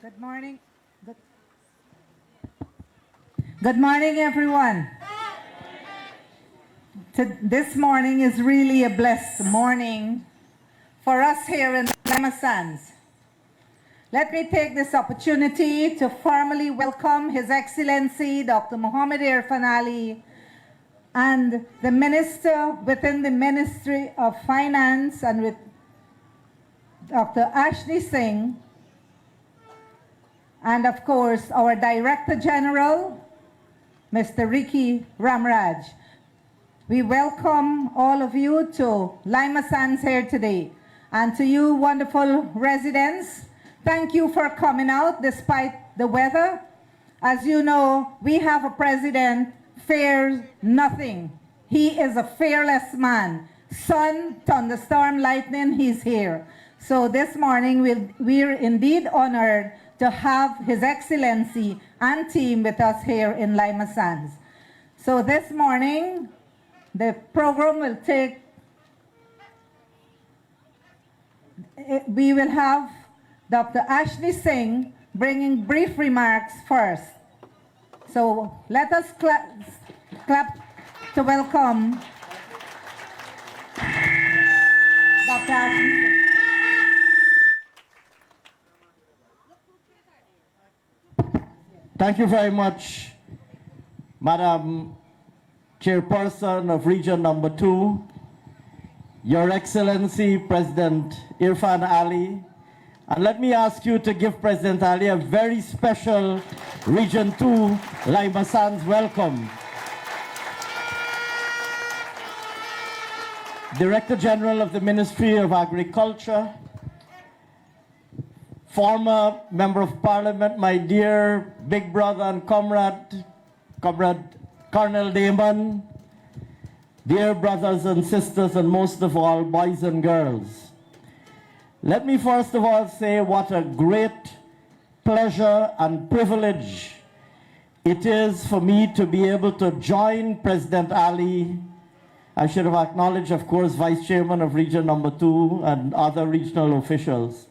Good morning. Good morning, everyone. This morning is really a blessed morning for us here in Lima Sands. Let me take this opportunity to formally welcome His Excellency Dr. Mohamed Irfaan Ali and the Minister within the Ministry of Finance and with Dr. Ashni Singh, and of course our Director General, Mr. Ricky Ramraj. We welcome all of you to Lima Sands here today. And to you wonderful residents, thank you for coming out despite the weather. As you know, we have a president fears nothing. He is a fearless man. Sun, thunderstorm, lightning, he's here. So this morning we're indeed honored to have His Excellency and team with us here in Lima Sands. So this morning, the program will take, we will have Dr. Ashni Singh bringing brief remarks first. So let us clap to welcome Dr. Ashni Singh. Thank you very much, Madam Chairperson of Region Number 2, Your Excellency President Irfaan Ali. And let me ask you to give President Ali a very special Region 2 Lima Sands welcome. Director General of the Ministry of Agriculture, former Member of Parliament, my dear big brother and comrade Colonel Damon, dear brothers and sisters, and most of all, boys and girls. Let me first of all say what a great pleasure and privilege it is for me to be able to join President Ali. I should have acknowledged, of course, Vice Chairman of Region Number 2 and other regional officials.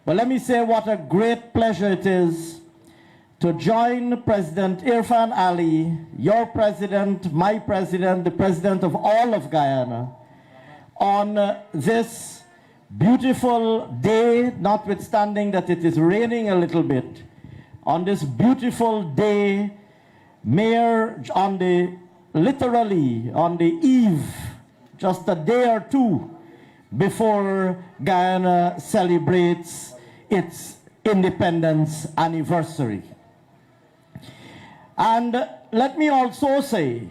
But let me say what a great pleasure it is to join President Irfaan Ali, your president, my president, the president of all of Guyana, on this beautiful day, notwithstanding that it is raining a little bit, on this beautiful day, literally on the eve, just a day or two before Guyana celebrates its independence anniversary. And let me also say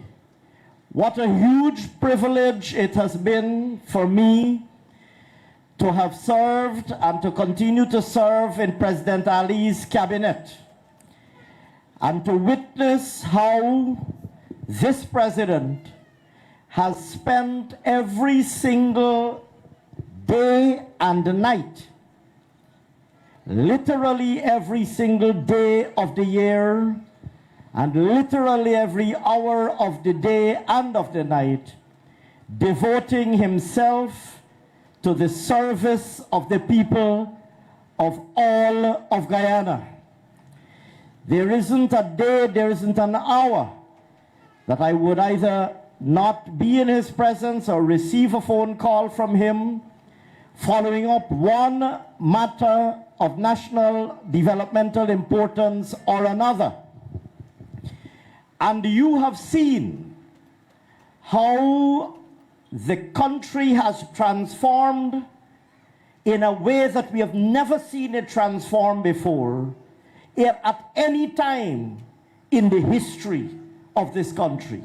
what a huge privilege it has been for me to have served and to continue to serve in President Ali's cabinet, and to witness how this president has spent every single day and night, literally every single day of the year, and literally every hour of the day and of the night, devoting himself to the service of the people of all of Guyana. There isn't a day, there isn't an hour that I would either not be in his presence or receive a phone call from him following up one matter of national developmental importance or another. And you have seen how the country has transformed in a way that we have never seen it transform before at any time in the history of this country.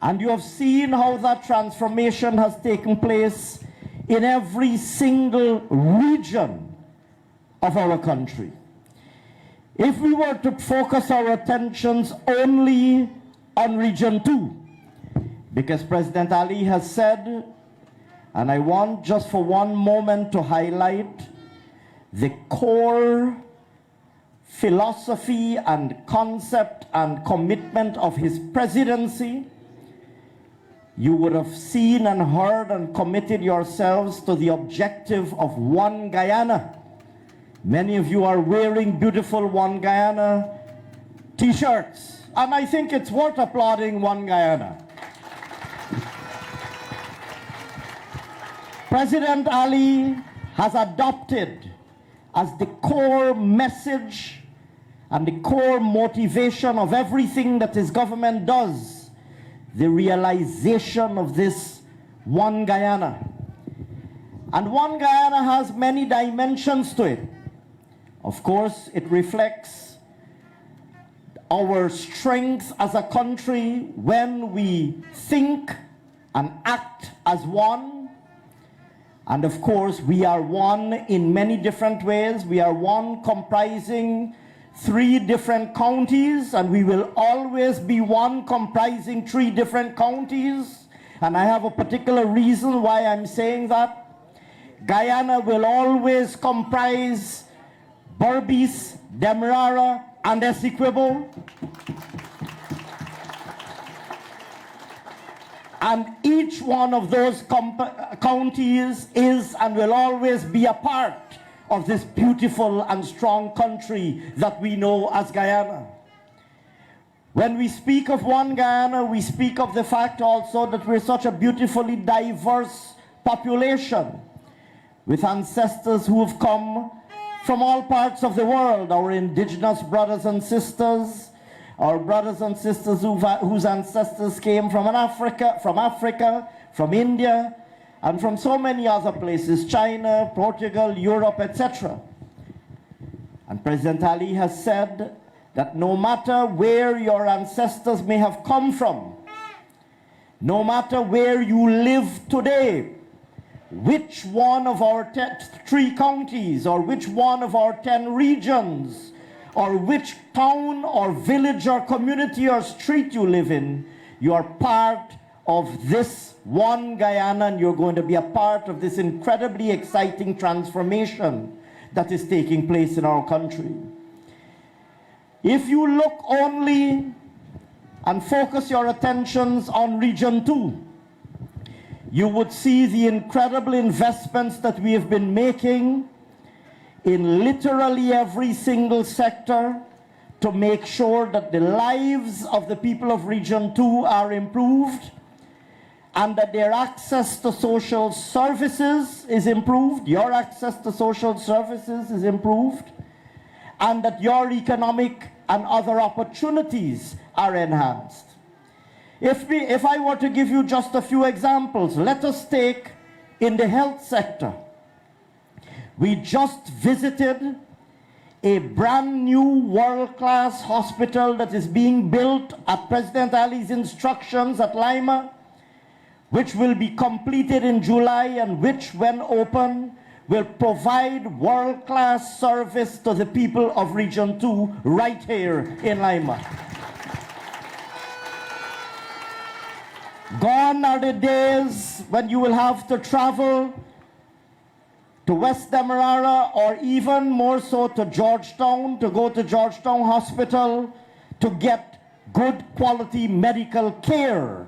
And you have seen how that transformation has taken place in every single region of our country. If we were to focus our attentions only on Region 2, because President Ali has said, and I want just for one moment to highlight the core philosophy and concept and commitment of his presidency, you would have seen and heard and committed yourselves to the objective of one Guyana. Many of you are wearing beautiful One Guyana t-shirts, and I think it's worth applauding One Guyana. President Ali has adopted as the core message and the core motivation of everything that his government does the realization of this One Guyana. And One Guyana has many dimensions to it. Of course, it reflects our strength as a country when we think and act as one. And of course, we are one in many different ways. We are one comprising 3 different counties, and we will always be one comprising 3 different counties. And I have a particular reason why I'm saying that. Guyana will always comprise Berbice, Demerara, and Essequibo. And each one of those counties is and will always be a part of this beautiful and strong country that we know as Guyana. When we speak of One Guyana, we speak of the fact also that we're such a beautifully diverse population with ancestors who have come from all parts of the world, our indigenous brothers and sisters, our brothers and sisters whose ancestors came from Africa, from India, and from so many other places, China, Portugal, Europe, etc. And President Ali has said that no matter where your ancestors may have come from, no matter where you live today, which one of our 3 counties, or which one of our 10 regions, or which town or village or community or street you live in, you are part of this One Guyana, and you're going to be a part of this incredibly exciting transformation that is taking place in our country. If you look only and focus your attentions on Region 2, you would see the incredible investments that we have been making in literally every single sector to make sure that the lives of the people of Region 2 are improved, and that their access to social services is improved, your access to social services is improved, and that your economic and other opportunities are enhanced. If I were to give you just a few examples, let us take in the health sector. We just visited a brand new world-class hospital that is being built at President Ali's instructions at Lima, which will be completed in July, and which, when open, will provide world-class service to the people of Region 2 right here in Lima. Gone are the days when you will have to travel to West Demerara, or even more so to Georgetown, to go to Georgetown Hospital to get good quality medical care,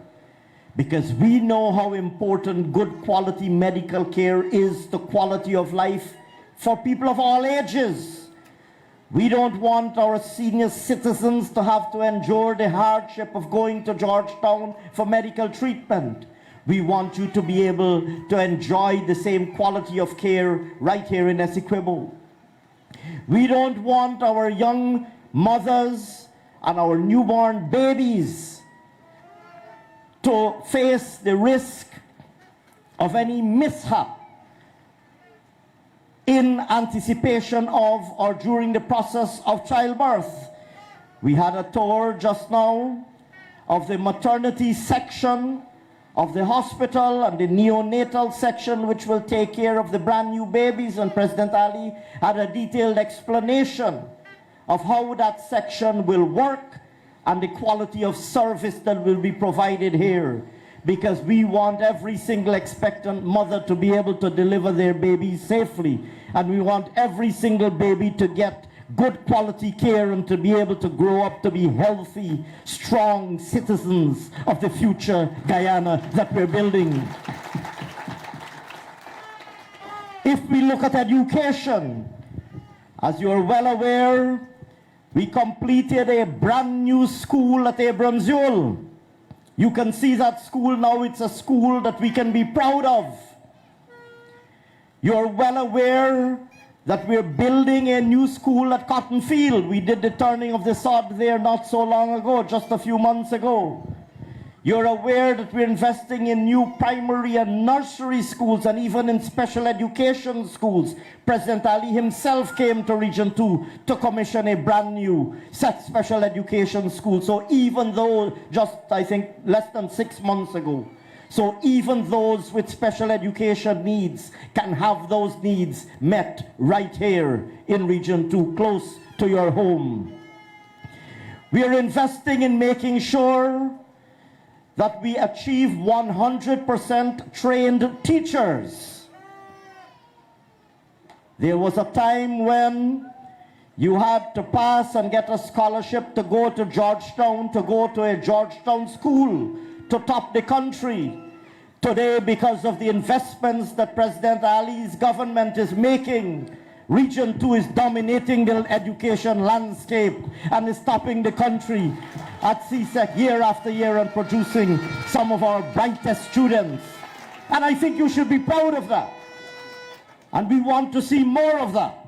because we know how important good quality medical care is to quality of life for people of all ages. We don't want our senior citizens to have to endure the hardship of going to Georgetown for medical treatment. We want you to be able to enjoy the same quality of care right here in Essequibo. We don't want our young mothers and our newborn babies to face the risk of any mishap in anticipation of or during the process of childbirth. We had a tour just now of the maternity section of the hospital and the neonatal section, which will take care of the brand new babies, and President Ali had a detailed explanation of how that section will work and the quality of service that will be provided here, because we want every single expectant mother to be able to deliver their babies safely, and we want every single baby to get good quality care and to be able to grow up to be healthy, strong citizens of the future Guyana that we're building. If we look at education, as you're well aware, we completed a brand new school at Abramsule. You can see that school now. It's a school that we can be proud of. You're well aware that we're building a new school at Cotton Field. We did the turning of the sod there not so long ago, just a few months ago. You're aware that we're investing in new primary and nursery schools and even in special education schools. President Ali himself came to Region 2 to commission a brand new special education school. So even though just, I think, less than 6 months ago, so even those with special education needs can have those needs met right here in Region 2, close to your home. We are investing in making sure that we achieve 100% trained teachers. There was a time when you had to pass and get a scholarship to go to Georgetown, to go to a Georgetown school, to top the country. Today, because of the investments that President Ali's government is making, Region 2 is dominating the education landscape and is topping the country at CSEC year after year and producing some of our brightest students. And I think you should be proud of that. And we want to see more of that.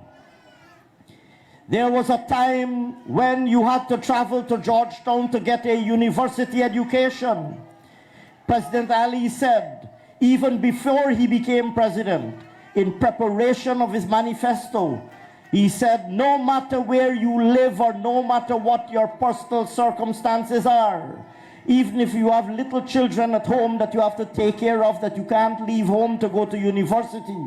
There was a time when you had to travel to Georgetown to get a university education. President Ali said, even before he became president, in preparation of his manifesto, he said, no matter where you live or no matter what your personal circumstances are, even if you have little children at home that you have to take care of, that you can't leave home to go to university,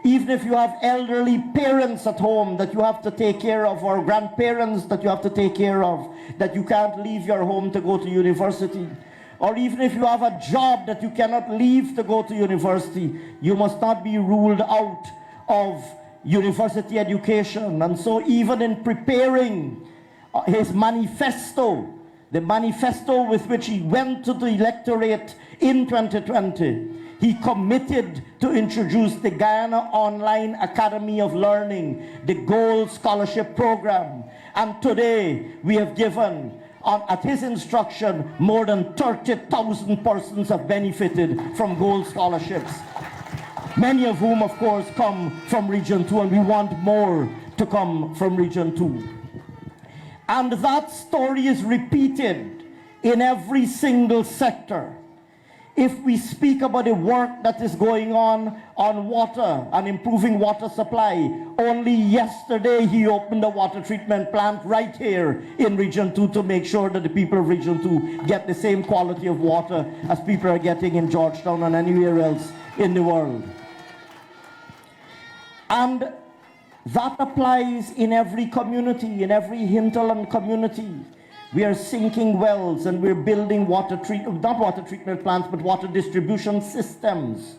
even if you have elderly parents at home that you have to take care of, or grandparents that you have to take care of, that you can't leave your home to go to university, or even if you have a job that you cannot leave to go to university, you must not be ruled out of university education. And so even in preparing his manifesto, the manifesto with which he went to the electorate in 2020, he committed to introduce the Guyana Online Academy of Learning, the Gold Scholarship Program. And today we have given, at his instruction, more than 30,000 persons have benefited from gold scholarships. Many of whom, of course, come from Region 2, and we want more to come from Region 2. And that story is repeated in every single sector. If we speak about the work that is going on water and improving water supply, only yesterday he opened a water treatment plant right here in Region 2 to make sure that the people of Region 2 get the same quality of water as people are getting in Georgetown and anywhere else in the world. And that applies in every community, in every hinterland community. We are sinking wells and we're building not water treatment plants, but water distribution systems.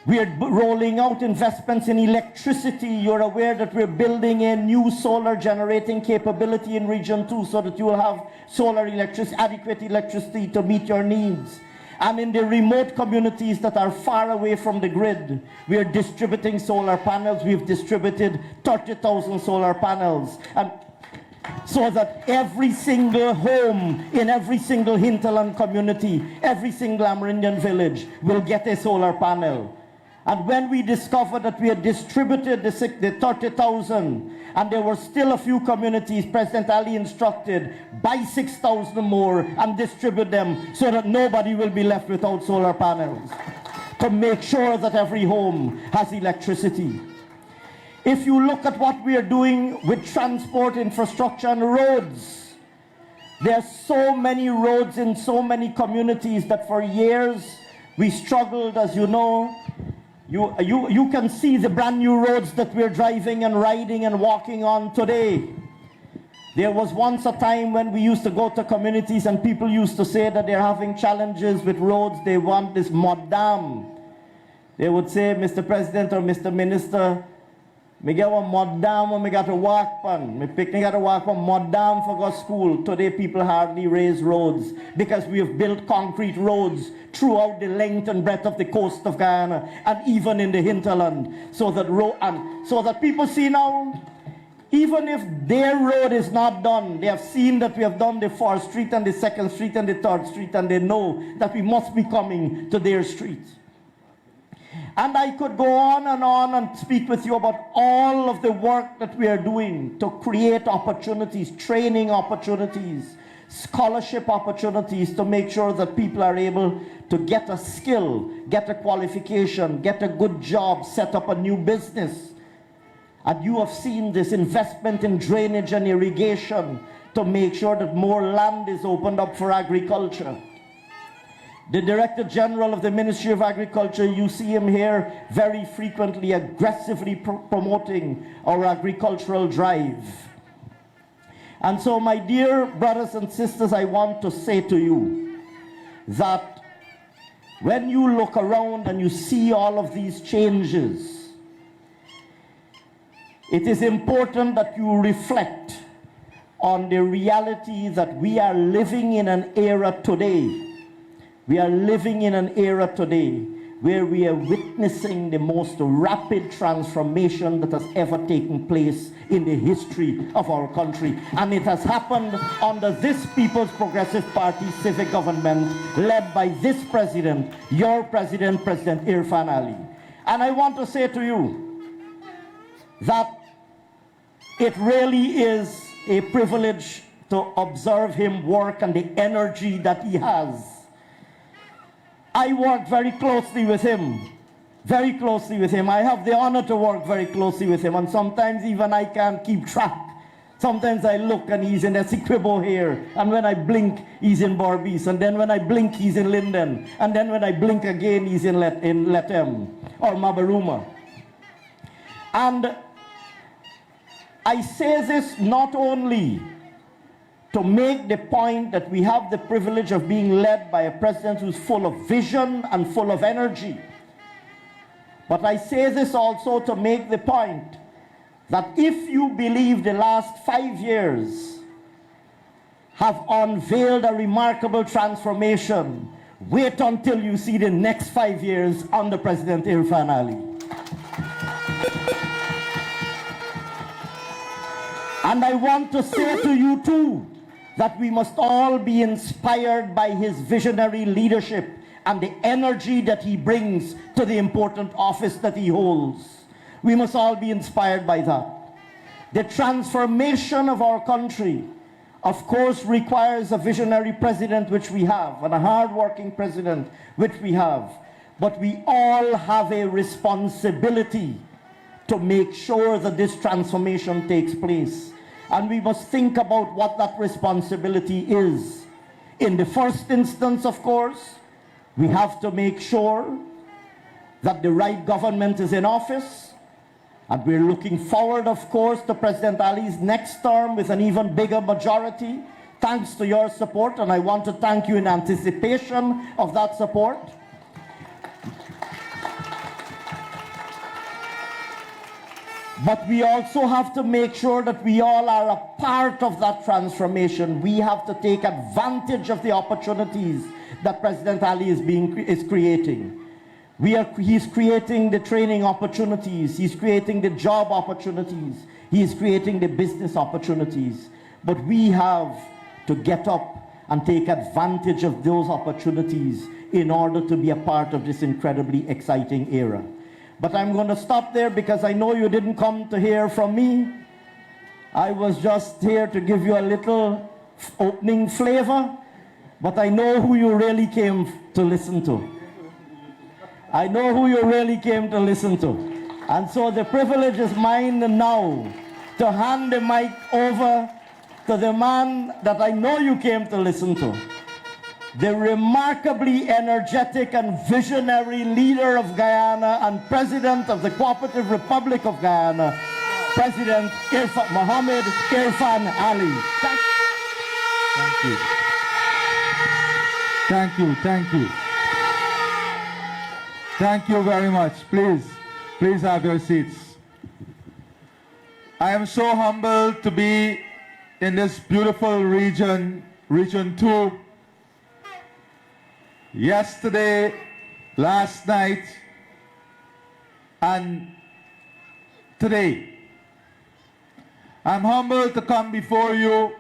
We are rolling out investments in electricity. You're aware that we're building a new solar generating capability in Region 2 so that you will have solar electricity, adequate electricity to meet your needs. And in the remote communities that are far away from the grid, we are distributing solar panels. We've distributed 30,000 solar panels. And so that every single home in every single hinterland community, every single Amerindian village will get a solar panel. And when we discovered that we had distributed the 30,000 and there were still a few communities, President Ali instructed, buy 6,000 more and distribute them so that nobody will be left without solar panels, to make sure that every home has electricity. If you look at what we are doing with transport infrastructure and roads, there are so many roads in so many communities that for years we struggled, as you know. You can see the brand new roads that we're driving and riding and walking on today. There was once a time when we used to go to communities and people used to say that they're having challenges with roads. They want this mud dam. They would say, Mr. President or Mr. Minister, me get one mud dam or me got to walk pan. Me picnic got to walk on mud dam for go school. Today people hardly raise roads because we have built concrete roads throughout the length and breadth of the coast of Guyana and even in the hinterland, so that people see now, even if their road is not done, they have seen that we have done the 4th Street and the 2nd Street and the 3rd Street, and they know that we must be coming to their street. And I could go on and speak with you about all of the work that we are doing to create opportunities, training opportunities, scholarship opportunities, to make sure that people are able to get a skill, get a qualification, get a good job, set up a new business. And you have seen this investment in drainage and irrigation to make sure that more land is opened up for agriculture. The Director General of the Ministry of Agriculture, you see him here very frequently, aggressively promoting our agricultural drive. And so, my dear brothers and sisters, I want to say to you that when you look around and you see all of these changes, it is important that you reflect on the reality that we are living in an era today. We are living in an era today where we are witnessing the most rapid transformation that has ever taken place in the history of our country. And it has happened under this People's Progressive Party civic government led by this president, your president, President Irfaan Ali. And I want to say to you that it really is a privilege to observe him work and the energy that he has. I work very closely with him, very closely with him. I have the honor to work very closely with him, and sometimes even I can't keep track. Sometimes I look and he's in Essequibo here, and when I blink, he's in Barbies, and then when I blink, he's in Linden, and then when I blink again, he's in Letem or Mabaruma. And I say this not only to make the point that we have the privilege of being led by a president who's full of vision and full of energy, but I say this also to make the point that if you believe the last 5 years have unveiled a remarkable transformation, wait until you see the next 5 years under President Irfaan Ali. And I want to say to you too, that we must all be inspired by his visionary leadership and the energy that he brings to the important office that he holds. We must all be inspired by that. The transformation of our country, of course, requires a visionary president, which we have, and a hard-working president, which we have. But we all have a responsibility to make sure that this transformation takes place. And we must think about what that responsibility is. In the first instance, of course, we have to make sure that the right government is in office. And we're looking forward, of course, to President Ali's next term with an even bigger majority, thanks to your support. And I want to thank you in anticipation of that support. But we also have to make sure that we all are a part of that transformation. We have to take advantage of the opportunities that President Ali is creating. He's creating the training opportunities. He's creating the job opportunities. He's creating the business opportunities. But we have to get up and take advantage of those opportunities in order to be a part of this incredibly exciting era. But I'm going to stop there because I know you didn't come to hear from me. I was just here to give you a little opening flavor, but I know who you really came to listen to. I know who you really came to listen to. And so the privilege is mine now to hand the mic over to the man that I know you came to listen to. The remarkably energetic and visionary leader of Guyana and President of the Cooperative Republic of Guyana, President Mohamed Irfaan Ali. Thank you. Thank you, thank you. Thank you very much. Please have your seats. I am so humbled to be in this beautiful region, Region 2. Yesterday, last night, and today. I'm humbled to come before you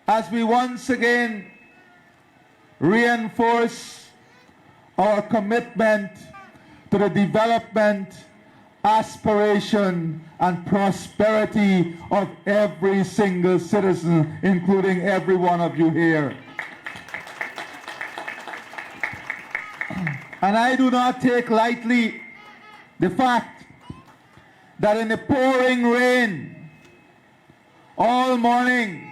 as we once again reinforce our commitment to the development, aspiration, and prosperity of every single citizen, including every one of you here. And I do not take lightly the fact that in the pouring rain all morning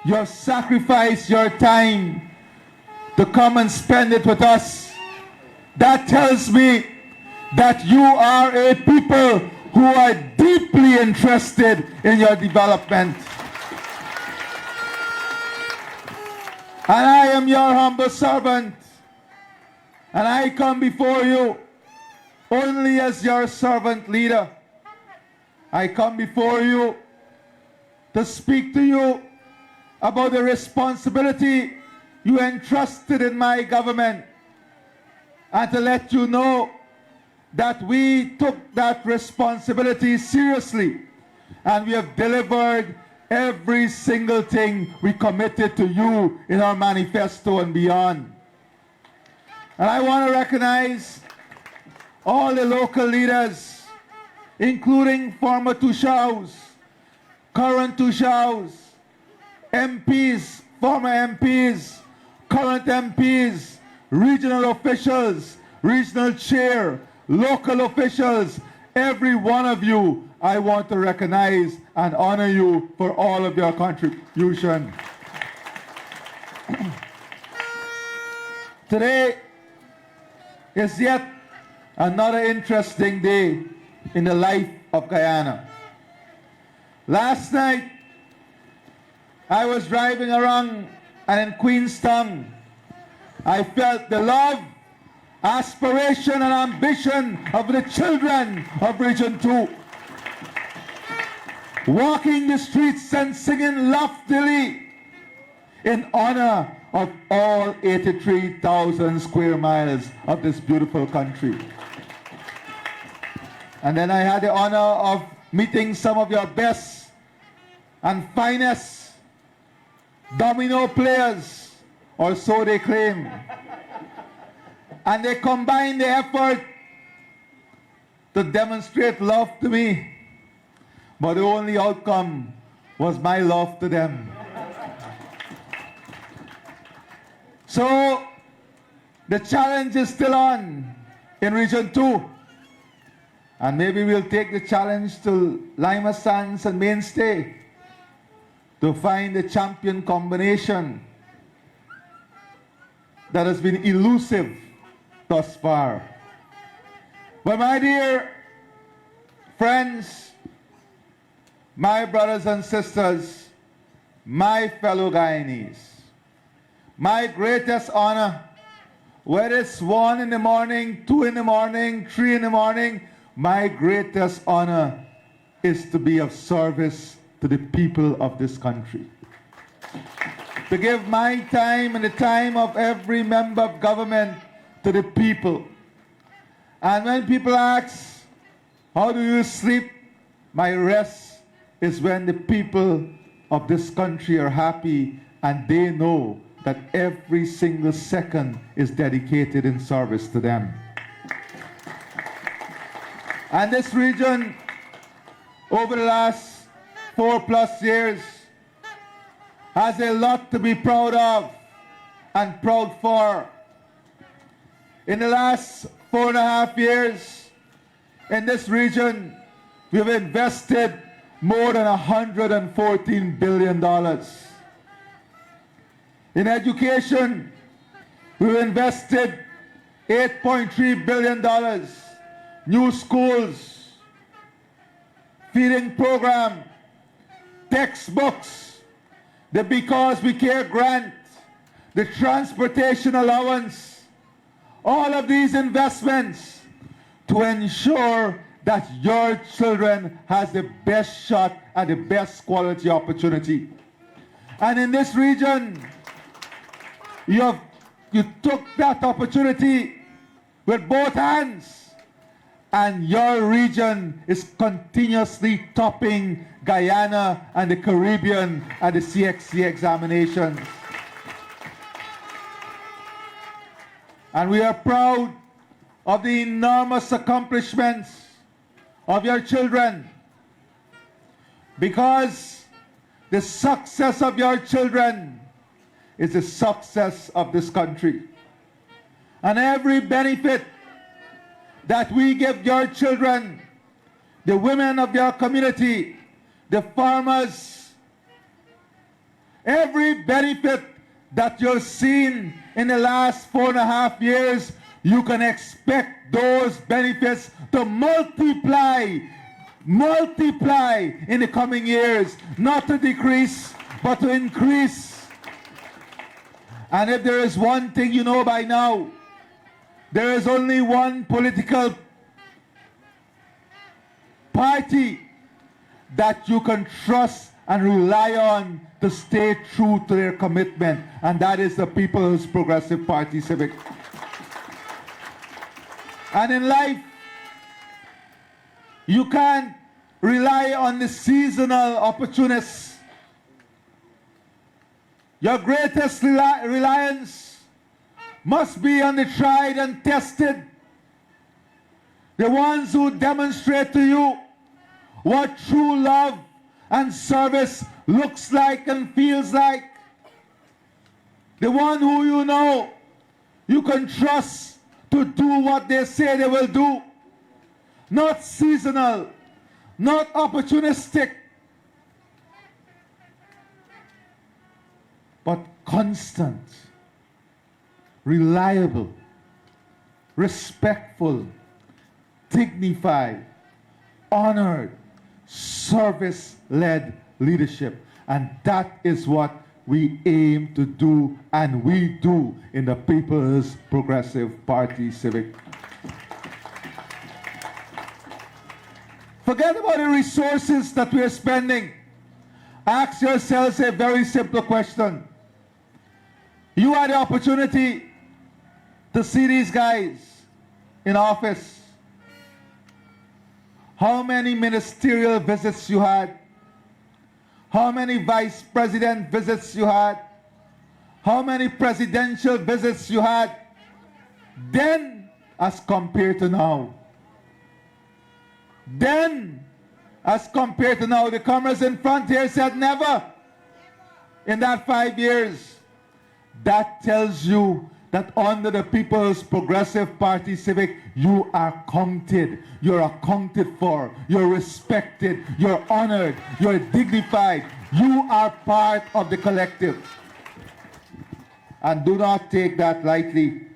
you have sacrificed your time to come and spend it with us. That tells me that you are a people who are deeply interested in your development. And I am your humble servant. And I come before you only as your servant leader. I come before you to speak to you about the responsibility you entrusted in my government, and to let you know that we took that responsibility seriously, and we have delivered every single thing we committed to you in our manifesto and beyond. And I want to recognize all the local leaders, including former Tushaus, current Tushaus, MPs, former MPs, current MPs, regional officials, regional chair, local officials, every one of you, I want to recognize and honor you for all of your contribution. Today is yet another interesting day in the life of Guyana. Last night, I was driving around, and in Queenstown, I felt the love, aspiration, and ambition of the children of Region 2. Walking the streets and singing loftily in honor of all 83,000 square miles of this beautiful country. And then I had the honor of meeting some of your best and finest domino players, or so they claim. And they combined the effort to demonstrate love to me. But the only outcome was my love to them. So, the challenge is still on in Region 2. And maybe we'll take the challenge to Lima Sands and Mainstay to find the champion combination that has been elusive thus far. But my dear friends, my brothers and sisters, my fellow Guyanese, my greatest honor, whether it's 1 in the morning, 2 in the morning, 3 in the morning, my greatest honor is to be of service to the people of this country. To give my time and the time of every member of government to the people. And when people ask, how do you sleep? My rest is when the people of this country are happy and they know that every single second is dedicated in service to them. And this region, over the last 4+ years, has a lot to be proud of and proud for. In the last 4.5 years, in this region, we've invested more than $114 billion. In education, we've invested $8.3 billion, new schools, feeding program, textbooks, the Because We Care grant, the transportation allowance, all of these investments to ensure that your children has the best shot at the best quality opportunity. And in this region, you took that opportunity with both hands, and your region is continuously topping Guyana and the Caribbean at the CXC examinations. And we are proud of the enormous accomplishments of your children, because the success of your children is the success of this country. And every benefit that we give your children, the women of your community, the farmers, every benefit that you've seen in the last 4.5 years, you can expect those benefits to multiply in the coming years, not to decrease, but to increase. And if there is one thing you know by now, there is only one political party that you can trust and rely on to stay true to their commitment, and that is the People's Progressive Party Civic. And in life, you can't rely on the seasonal opportunists. Your greatest reliance must be on the tried and tested, the ones who demonstrate to you what true love and service looks like and feels like, the one who you know you can trust to do what they say they will do, not seasonal, not opportunistic, but constant, reliable, respectful, dignified, honored, service-led leadership. And that is what we aim to do, and we do in the People's Progressive Party Civic. Forget about the resources that we are spending. Ask yourselves a very simple question. You had the opportunity to see these guys in office. How many ministerial visits you had? How many vice president visits you had? How many presidential visits you had? Then, as compared to now. Then, as compared to now, the comrades in front here said never in that 5 years. That tells you that under the People's Progressive Party Civic, you are counted, you're accounted for, you're respected, you're honored, you're dignified. You are part of the collective. And do not take that lightly.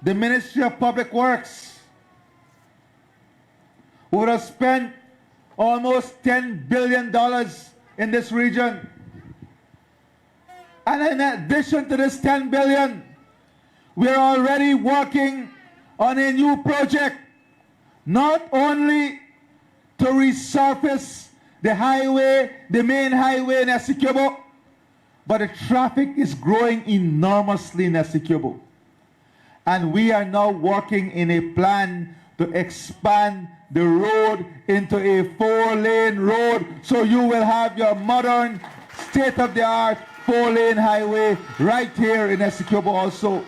The Ministry of Public Works would have spent almost $10 billion in this region. And in addition to this $10 billion, we are already working on a new project not only to resurface the highway, the main highway in Essequibo, but the traffic is growing enormously in Essequibo. And we are now working in a plan to expand the road into a 4-lane road, so you will have your modern, state-of-the-art 4-lane highway right here in Essequibo also.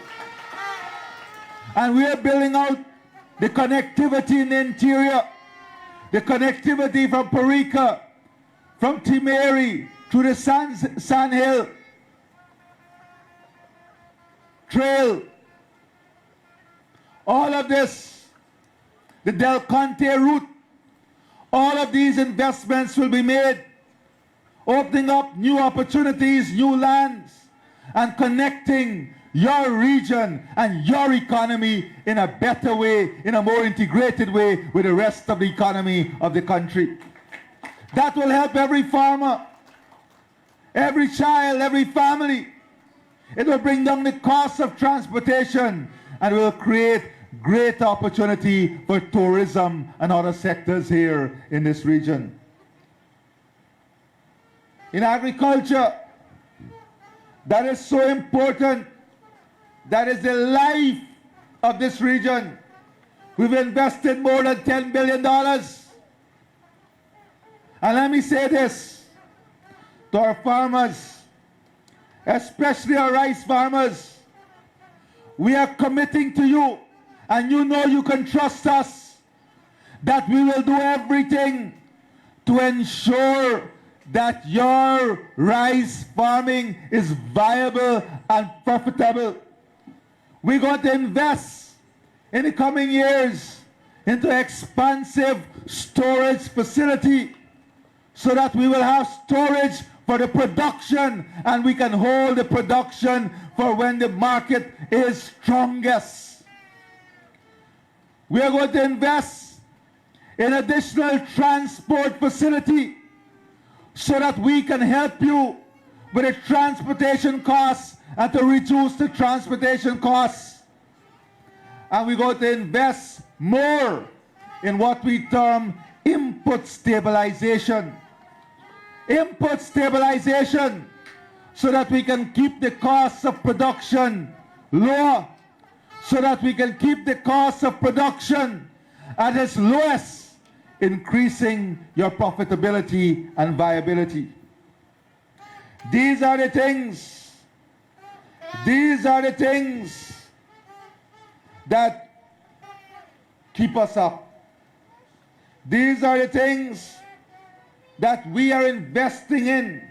And we are building out the connectivity in the interior, the connectivity from Parika, from Timeri, to the Sand Hill Trail. All of this, the Del Conte route, all of these investments will be made, opening up new opportunities, new lands, and connecting your region and your economy in a better way, in a more integrated way with the rest of the economy of the country. That will help every farmer, every child, every family. It will bring down the cost of transportation and will create great opportunity for tourism and other sectors here in this region. In agriculture, that is so important. That is the life of this region. We've invested more than $10 billion. And let me say this to our farmers, especially our rice farmers. We are committing to you, and you know you can trust us, that we will do everything to ensure that your rice farming is viable and profitable. We're going to invest in the coming years into expansive storage facility so that we will have storage for the production, and we can hold the production for when the market is strongest. We are going to invest in additional transport facility so that we can help you with the transportation costs and to reduce the transportation costs. And we're going to invest more in what we term input stabilization. Input stabilization, so that we can keep the costs of production lower, so that we can keep the cost of production at its lowest, increasing your profitability and viability. These are the things that keep us up. These are the things that we are investing in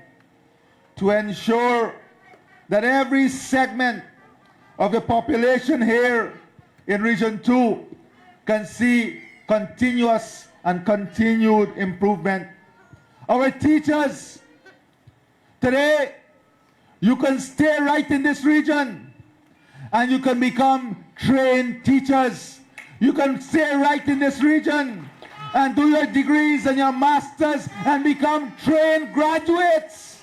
to ensure that every segment of the population here in Region 2 can see continuous and continued improvement. Our teachers, today, you can stay right in this region and you can become trained teachers. You can stay right in this region and do your degrees and your masters and become trained graduates.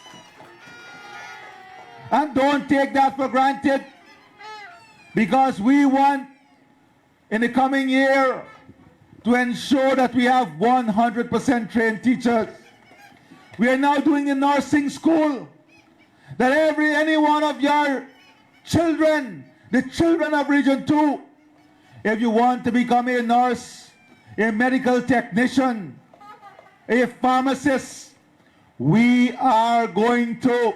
And don't take that for granted, because we want in the coming year to ensure that we have 100% trained teachers. We are now doing a nursing school, that any one of your children, the children of Region 2, if you want to become a nurse, a medical technician, a pharmacist, we are going to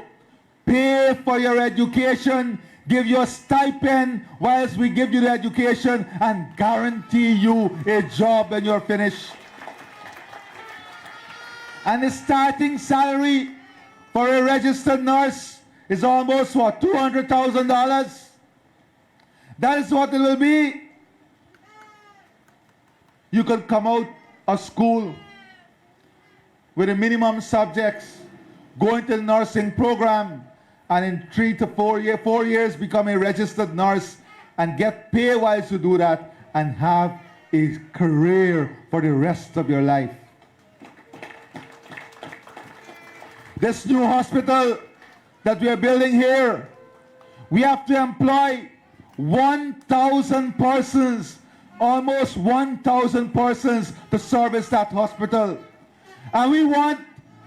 pay for your education, give you a stipend whilst we give you the education, and guarantee you a job when you're finished. And the starting salary for a registered nurse is almost, what, $200,000? That is what it will be. You can come out of school with the minimum subjects, go into the nursing program, and in 3 to 4 years become a registered nurse and get paid whilst you do that, and have a career for the rest of your life. This new hospital that we are building here, we have to employ 1,000 persons almost 1,000 persons to service that hospital. And we want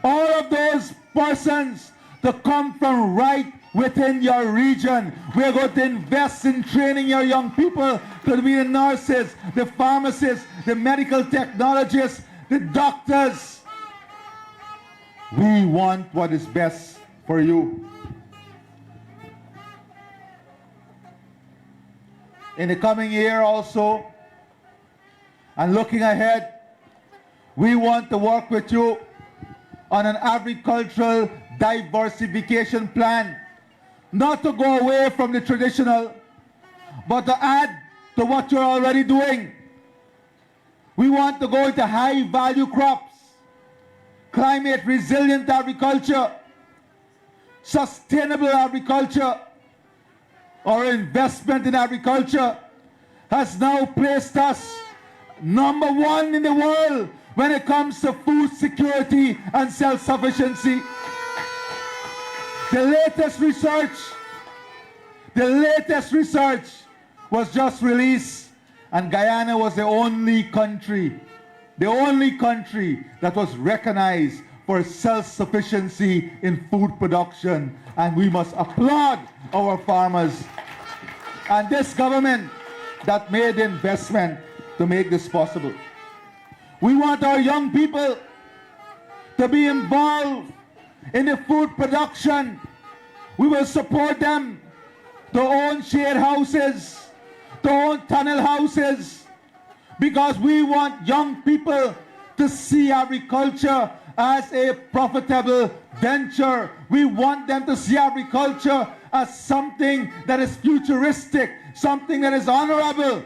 all of those persons to come from right within your region. We are going to invest in training your young people to be the nurses, the pharmacists, the medical technologists, the doctors. We want what is best for you. In the coming year also, and looking ahead, we want to work with you on an agricultural diversification plan, not to go away from the traditional, but to add to what you're already doing. We want to go into high value crops, climate resilient agriculture, sustainable agriculture. Our investment in agriculture has now placed us #1 in the world when it comes to food security and self-sufficiency. The latest research was just released, and Guyana was the only country that was recognized for self-sufficiency in food production. And we must applaud our farmers and this government that made the investment to make this possible. We want our young people to be involved in the food production. We will support them to own shade houses, to own tunnel houses, because we want young people to see agriculture as a profitable venture. We want them to see agriculture as something that is futuristic, something that is honorable.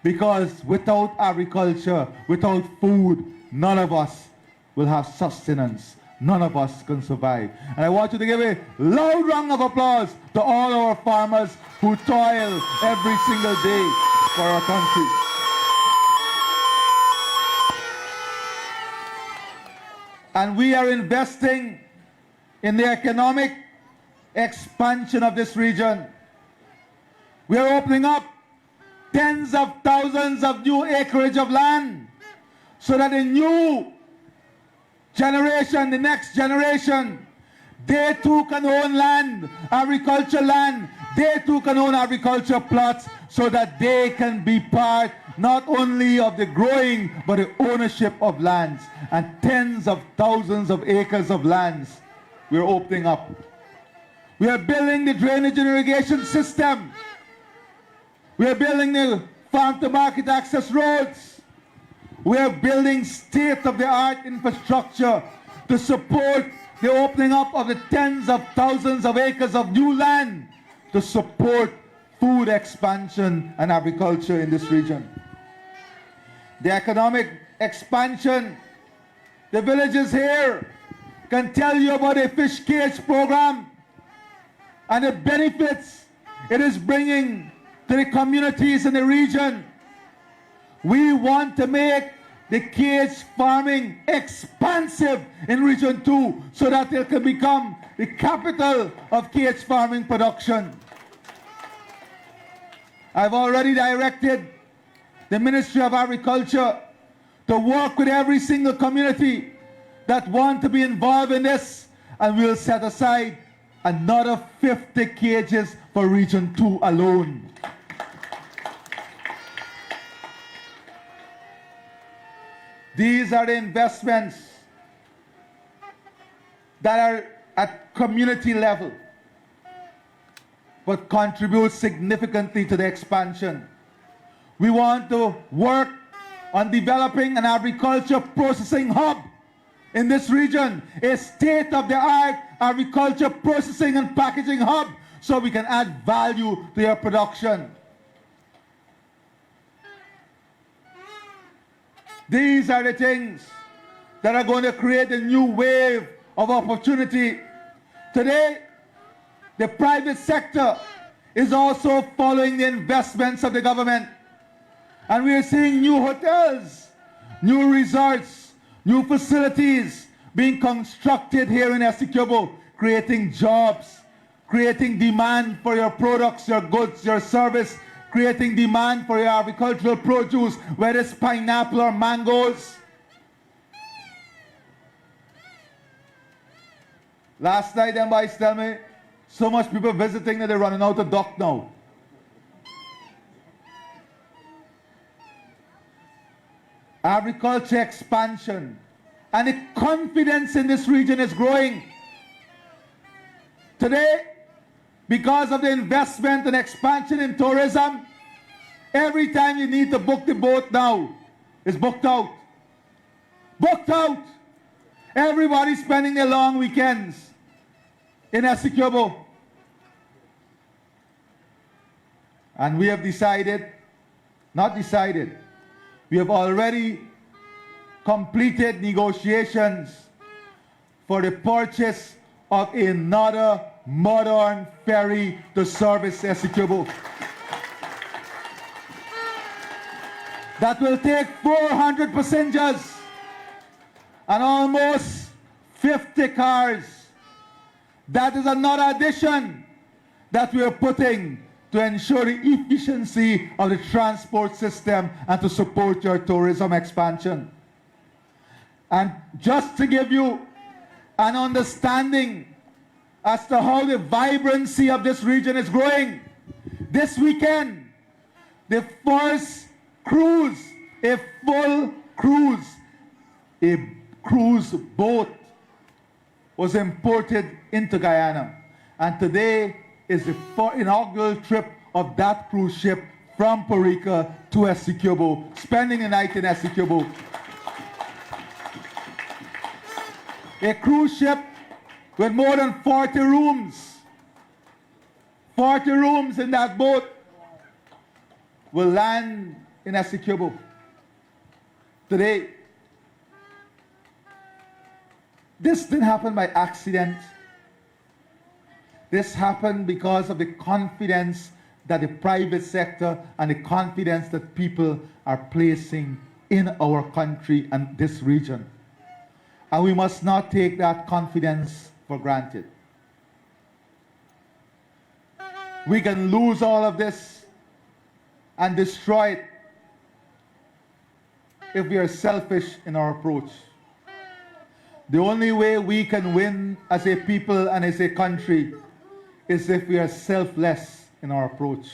Because without agriculture, without food, none of us will have sustenance. None of us can survive. And I want you to give a loud round of applause to all our farmers who toil every single day for our country. And we are investing in the economic expansion of this region. We are opening up tens of thousands of new acreage of land so that the new generation, the next generation, they too can own land, agriculture land. They too can own agriculture plots so that they can be part not only of the growing but the ownership of lands. And tens of thousands of acres of lands we're opening up. We are building the drainage and irrigation system. We are building the farm to market access roads. We are building state-of-the-art infrastructure to support the opening up of the tens of thousands of acres of new land to support food expansion and agriculture in this region. The economic expansion, the villages here can tell you about the fish cage program and the benefits it is bringing to the communities in the region. We want to make the cage farming expansive in Region 2 so that it can become the capital of cage farming production. I've already directed the Ministry of Agriculture to work with every single community that want to be involved in this, and we'll set aside another 50 cages for Region 2 alone. These are the investments that are at community level, but contribute significantly to the expansion. We want to work on developing an agriculture processing hub in this region, a state-of-the-art agriculture processing and packaging hub, so we can add value to your production. These are the things that are going to create a new wave of opportunity. Today, the private sector is also following the investments of the government. And we are seeing new hotels, new resorts, new facilities being constructed here in Essequibo, creating jobs, creating demand for your products, your goods, your service. creating demand for your agricultural produce, whether it's pineapple or mangoes. Last night, them boys tell me, so much people visiting that they're running out of duck now. Agriculture expansion and the confidence in this region is growing. Today, because of the investment and expansion in tourism, every time you need to book the boat now, it's booked out. Booked out! Everybody's spending their long weekends in Essequibo. And we have we have already completed negotiations for the purchase of another modern ferry to service Essequibo. That will take 400 passengers and almost 50 cars. That is another addition that we are putting to ensure the efficiency of the transport system and to support your tourism expansion. And just to give you an understanding as to how the vibrancy of this region is growing, this weekend, the first cruise, a full cruise, a cruise boat was imported into Guyana. And today is the inaugural trip of that cruise ship from Puerto Rico to Essequibo, spending the night in Essequibo. A cruise ship with more than 40 rooms. 40 rooms in that boat will land in Essequibo today. This didn't happen by accident. This happened because of the confidence that the private sector and the confidence that people are placing in our country and this region. And we must not take that confidence for granted. We can lose all of this and destroy it if we are selfish in our approach. The only way we can win as a people and as a country is if we are selfless in our approach.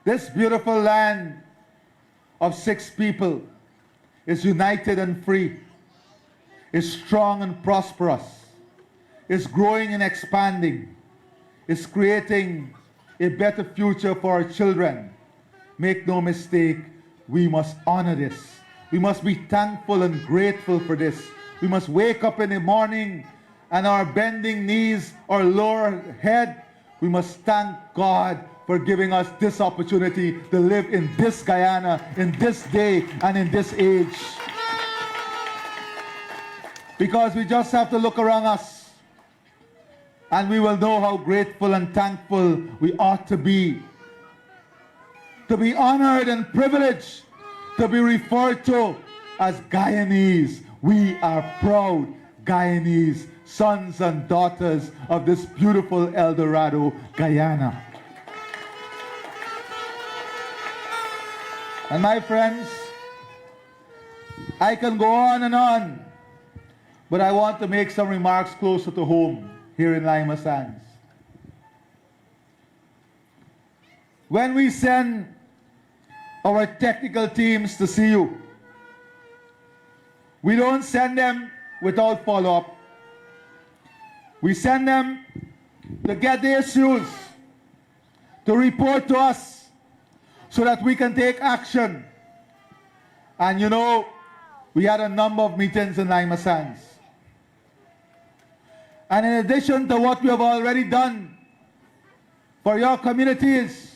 This beautiful land of 6 people is united and free, is strong and prosperous, is growing and expanding, is creating a better future for our children. Make no mistake, we must honor this. We must be thankful and grateful for this. We must wake up in the morning and our bending knees or lower head, we must thank God for giving us this opportunity to live in this Guyana, in this day, and in this age. Because we just have to look around us and we will know how grateful and thankful we ought to be honored and privileged to be referred to as Guyanese. We are proud Guyanese, sons and daughters of this beautiful El Dorado, Guyana. And my friends, I can go on and on, but I want to make some remarks closer to home here in Lima Sands. When we send our technical teams to see you, we don't send them without follow-up. We send them to get the issues, to report to us so that we can take action. And you know, we had a number of meetings in Lima Sands. And in addition to what we have already done for your communities,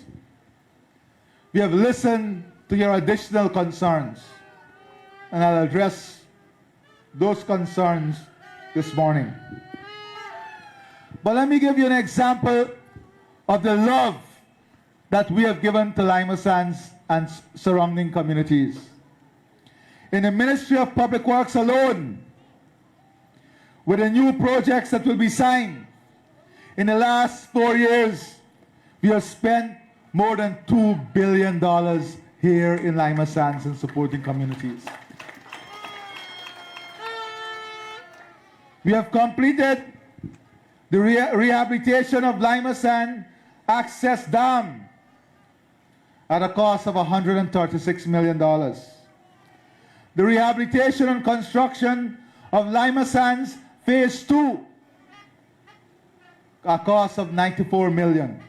we have listened to your additional concerns. And I'll address those concerns this morning. But let me give you an example of the love that we have given to Lima Sands and surrounding communities. In the Ministry of Public Works alone, with the new projects that will be signed, in the last 4 years, We have spent more than $2 billion here in Lima Sands in supporting communities. We have completed the rehabilitation of Lima Sand Access Dam at a cost of $136 million. The rehabilitation and construction of Lima Sands Phase 2, a cost of $94 million.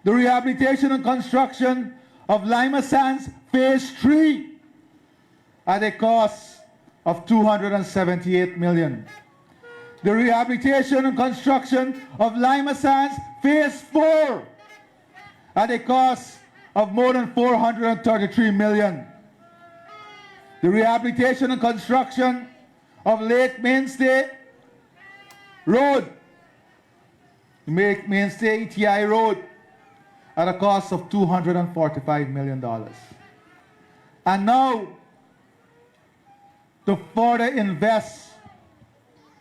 The rehabilitation and construction of Lima Sands Phase 3 at a cost of $278 million. The rehabilitation and construction of Lima Sands Phase 4 at a cost of more than $433 million. The rehabilitation and construction of Lake Mainstay Road, Mainstay ETI Road, at a cost of $245 million. And now, to further invest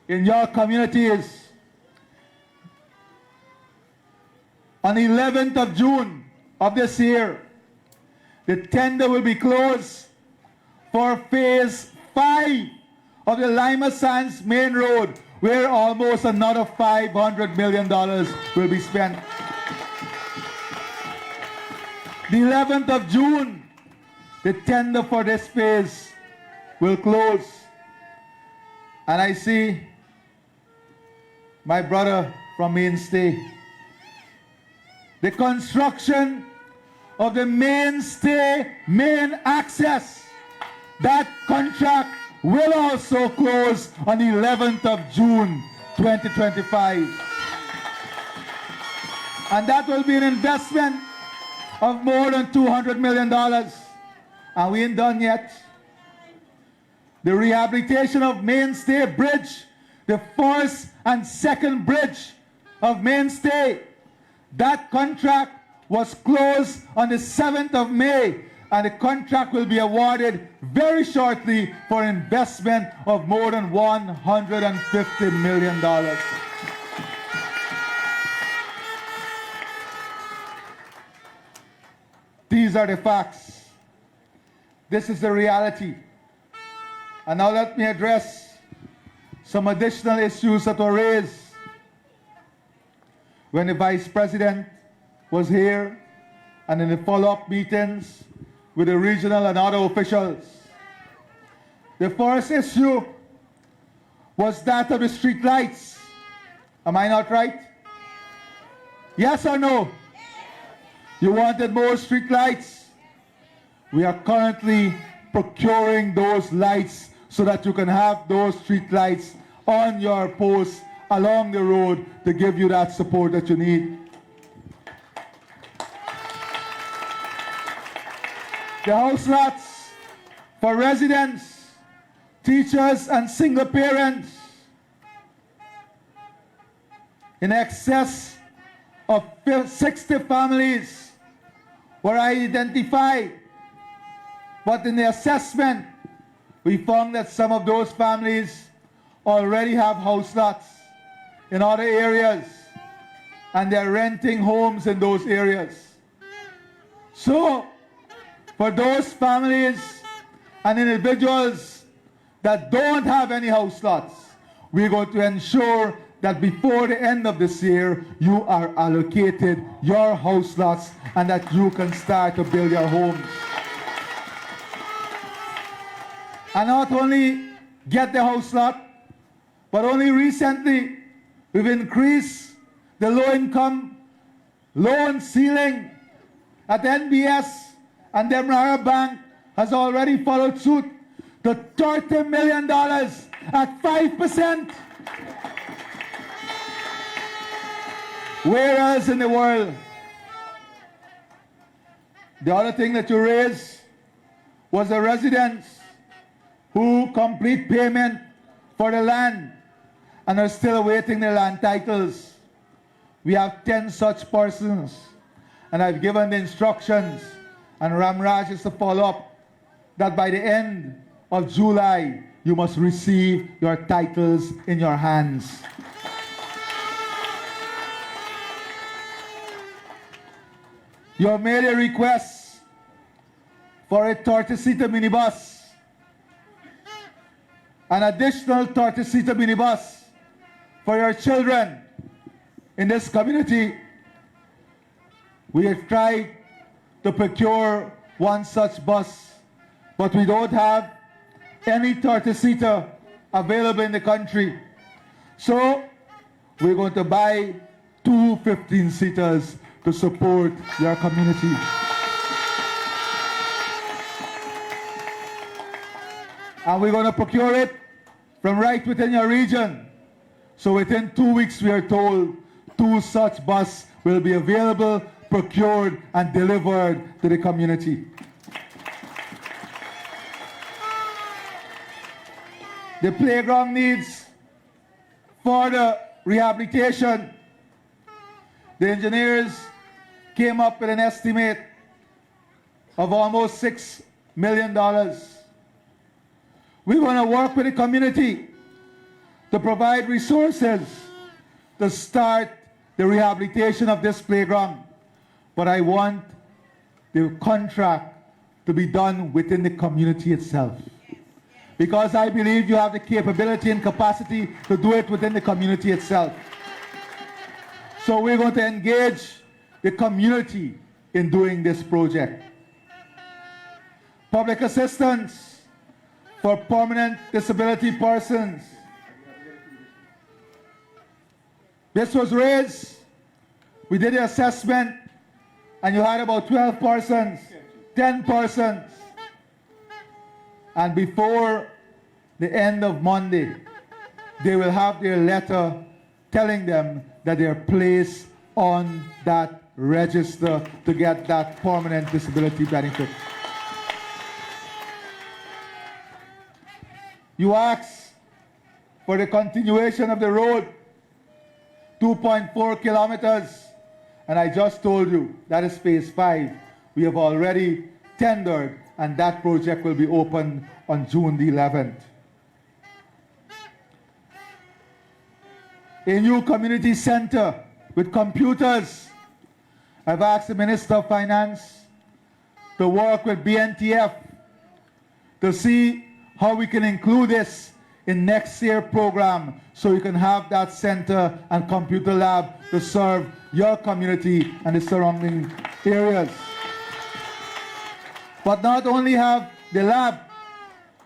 in your communities, on the 11th of June of this year, the tender will be closed for Phase 5 of the Lima Sands Main Road, where almost another $500 million will be spent. The 11th of June, the tender for this phase will close. And I see my brother from Mainstay. The construction of the Mainstay main access, that contract will also close on the 11th of June 2025. And that will be an investment of more than $200 million. And we ain't done yet. The rehabilitation of Mainstay Bridge, the first and second bridge of Mainstay, that contract was closed on the 7th of May, and the contract will be awarded very shortly for investment of more than $150 million. These are the facts. This is the reality. And now let me address some additional issues that were raised when the Vice President was here and in the follow-up meetings with the regional and other officials. The first issue was that of the street lights. Am I not right? Yes or no? You wanted more street lights? We are currently procuring those lights so that you can have those street lights on your posts along the road to give you that support that you need. The house lots for residents, teachers, and single parents in excess of 60 families were identified, but in the assessment, we found that some of those families already have house lots in other areas, and they're renting homes in those areas. So, for those families and individuals that don't have any house lots, we're going to ensure that before the end of this year, you are allocated your house lots and that you can start to build your homes. And not only get the house lot, but only recently we've increased the low-income loan ceiling at NBS, and the Emrara Bank has already followed suit to $30 million at 5%. Where else in the world? The other thing that you raised was the residents who complete payment for the land and are still awaiting their land titles. We have 10 such persons, and I've given the instructions, and Ramraj is to follow up, that by the end of July, you must receive your titles in your hands. You have made a request for a 30-seater minibus, an additional 30-seater minibus for your children in this community. We have tried to procure one such bus, but we don't have any 30-seater available in the country. So we're going to buy 2 15-seaters to support your community. And we're going to procure it from right within your region. So within 2 weeks, we are told 2 such buses will be available, procured, and delivered to the community. The playground needs further rehabilitation. The engineers came up with an estimate of almost $6 million. We want to work with the community to provide resources to start the rehabilitation of this playground. But I want the contract to be done within the community itself. Because I believe you have the capability and capacity to do it within the community itself. So we're going to engage the community in doing this project. Public assistance for permanent disability persons. This was raised. We did the assessment, and you had about 12 persons, 10 persons. And before the end of Monday, they will have their letter telling them that they are placed on that register to get that permanent disability benefit. You asked for the continuation of the road, 2.4 kilometers, and I just told you that is phase 5. We have already tendered, and that project will be opened on June the 11th. A new community center with computers. I've asked the Minister of Finance to work with BNTF to see how we can include this in next year's program so you can have that center and computer lab to serve your community and the surrounding areas. But not only have the lab,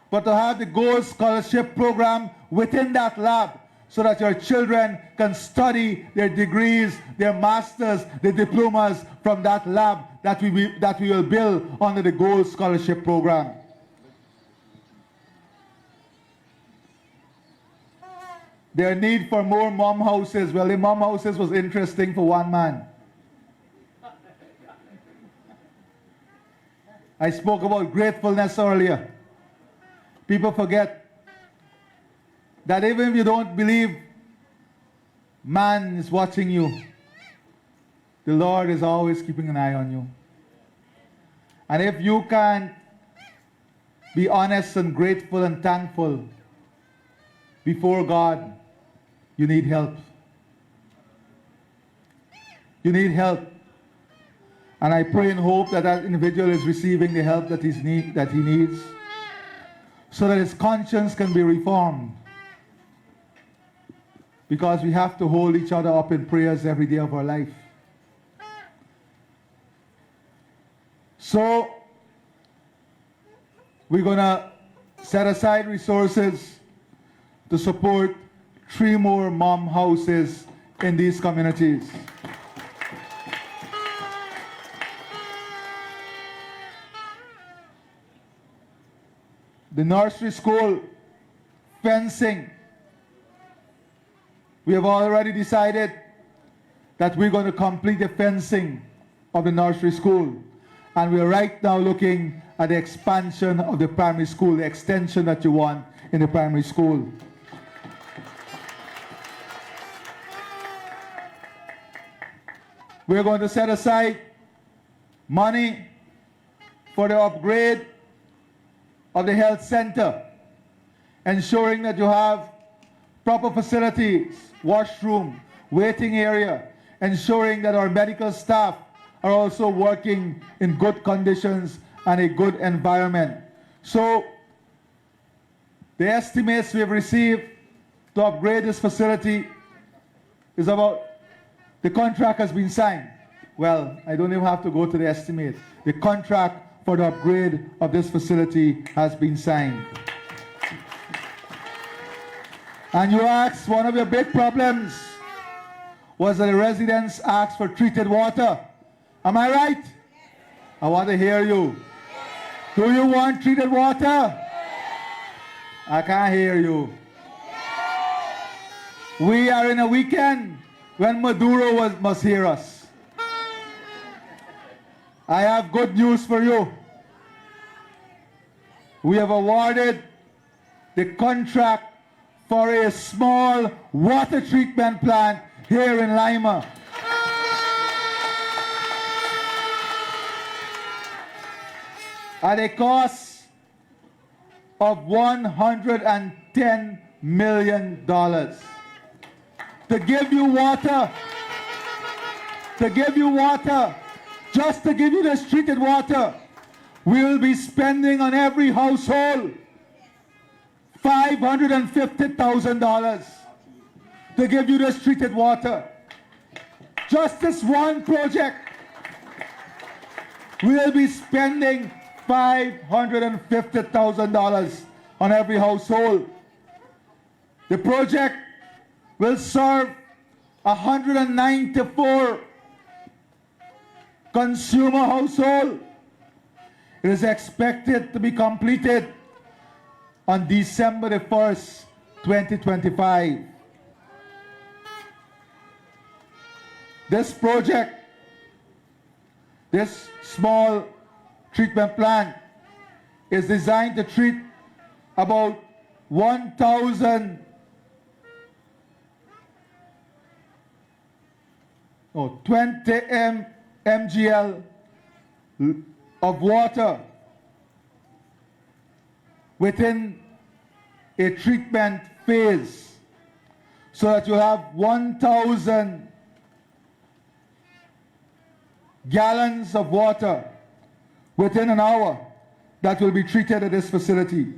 but to have the Gold Scholarship program within that lab so that your children can study their degrees, their masters, their diplomas from that lab that we will build under the Gold Scholarship program. Their need for more mom houses. Well, the mom houses was interesting for one man. I spoke about gratefulness earlier. People forget that even if you don't believe man is watching you, the Lord is always keeping an eye on you. And if you can't be honest and grateful and thankful before God, you need help. You need help. And I pray and hope that that individual is receiving the help that he needs so that his conscience can be reformed. Because we have to hold each other up in prayers every day of our life. So, we're going to set aside resources to support 3 more mom houses in these communities. The nursery school fencing. We have already decided that we're going to complete the fencing of the nursery school. And we're right now looking at the expansion of the primary school, the extension that you want in the primary school. We're going to set aside money for the upgrade of the health center, ensuring that you have proper facilities, washroom, waiting area, ensuring that our medical staff are also working in good conditions and a good environment. So the estimates we've received to upgrade this facility is about, the contract has been signed. Well, I don't even have to go to the estimate. The contract for the upgrade of this facility has been signed. And you asked, one of your big problems was that the residents asked for treated water. Am I right? I want to hear you. Do you want treated water? I can't hear you. We are in a weekend when Maduro must hear us. I have good news for you. We have awarded the contract for a small water treatment plant here in Lima. At a cost of $110 million. To give you water, just to give you this treated water, we will be spending on every household $550,000 to give you this treated water. Just this one project, we will be spending $550,000 on every household. The project will serve 194 consumer households. It is expected to be completed on December the 1st, 2025. This project, this small treatment plant, is designed to treat about 20 mgl of water within a treatment phase, so that you have 1,000 gallons of water within an hour that will be treated at this facility,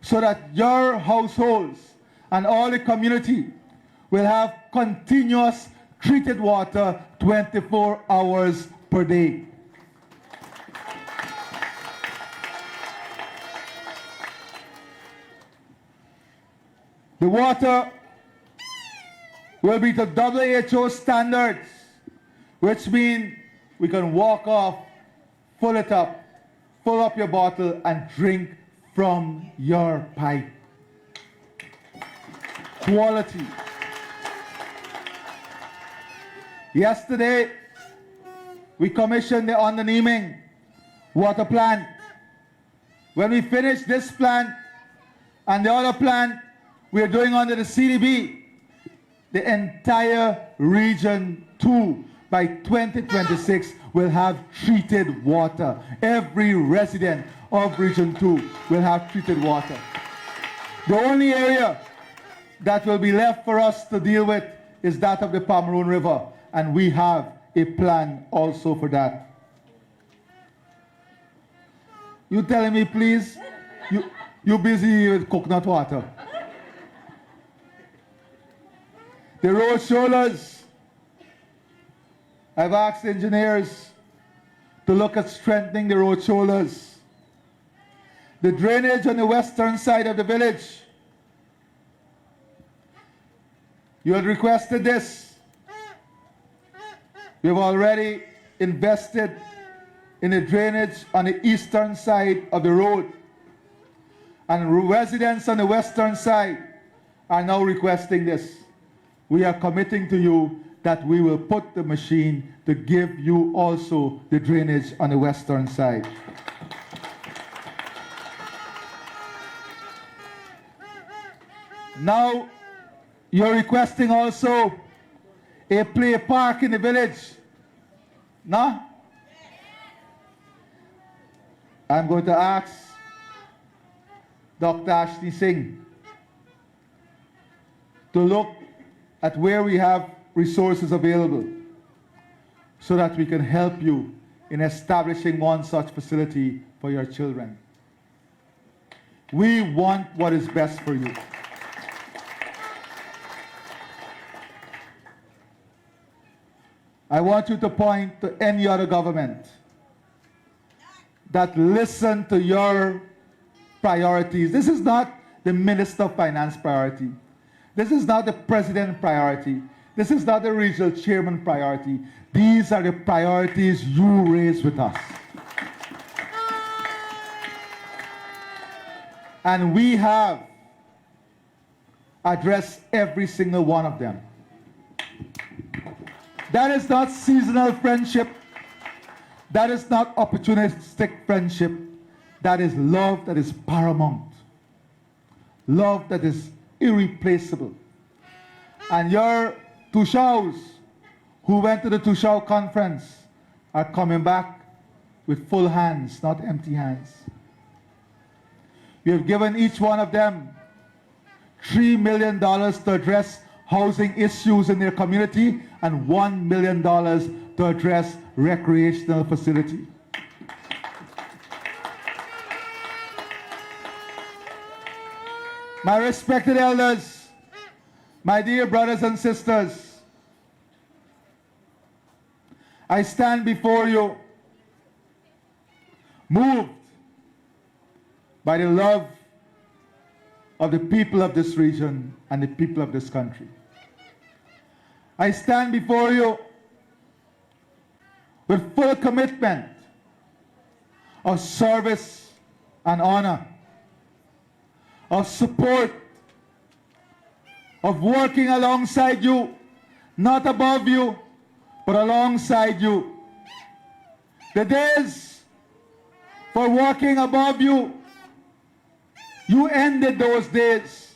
so that your households and all the community will have continuous treated water 24 hours per day. The water will be to WHO standards, which means we can walk off, fill it up, fill up your bottle and drink from your pipe. Quality. Yesterday, we commissioned the Onderneming water plant. When we finish this plant and the other plant we are doing under the CDB, the entire Region 2 by 2026 will have treated water. Every resident of Region 2 will have treated water. The only area that will be left for us to deal with is that of the Pomeroon River, and we have a plan also for that. You telling me, please, you busy with coconut water? The road shoulders, I've asked engineers to look at strengthening the road shoulders. The drainage on the western side of the village, you had requested this. We've already invested in the drainage on the eastern side of the road. And residents on the western side are now requesting this. We are committing to you that we will put the machine to give you also the drainage on the western side. Now, you're requesting also a play park in the village. No? I'm going to ask Dr. Ashni Singh to look at where we have resources available so that we can help you in establishing one such facility for your children. We want what is best for you. I want you to point to any other government that listen to your priorities. This is not the Minister of Finance priority. This is not the President priority. This is not the regional chairman priority. These are the priorities you raise with us. And we have addressed every single one of them. That is not seasonal friendship. That is not opportunistic friendship. That is love that is paramount. Love that is irreplaceable. And your Tushaus who went to the Tushao conference are coming back with full hands, not empty hands. We have given each one of them $3 million to address housing issues in their community and $1 million to address recreational facility. My respected elders, my dear brothers and sisters, I stand before you moved by the love of the people of this region and the people of this country. I stand before you with full commitment of service and honor, of support, of working alongside you, not above you, but alongside you. The days for working above you, you ended those days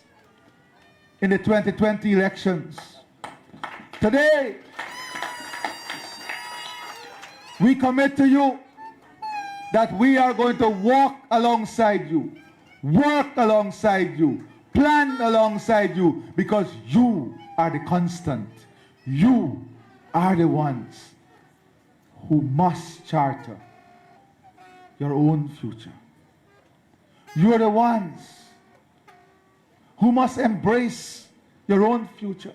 in the 2020 elections. Today, we commit to you that we are going to walk alongside you, work alongside you, plan alongside you, because you are the constant. You are the ones who must charter your own future. You are the ones who must embrace your own future.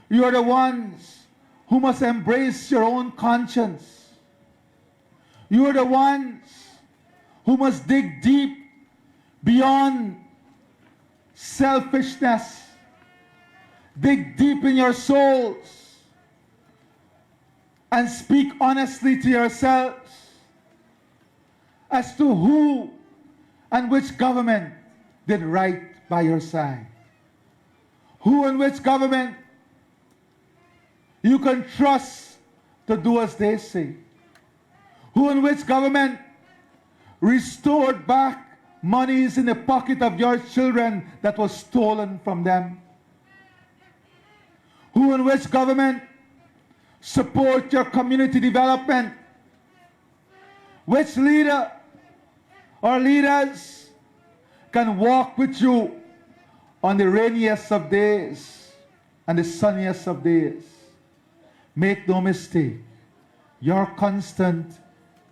You are the ones who must embrace your own conscience. You are the ones who must dig deep beyond selfishness. Dig deep in your souls and speak honestly to yourselves as to who and which government did right by your side. Who and which government you can trust to do as they say. Who and which government restored back monies in the pocket of your children that was stolen from them. Who and which government support your community development. Which leader or leaders can walk with you on the rainiest of days and the sunniest of days. Make no mistake, your constant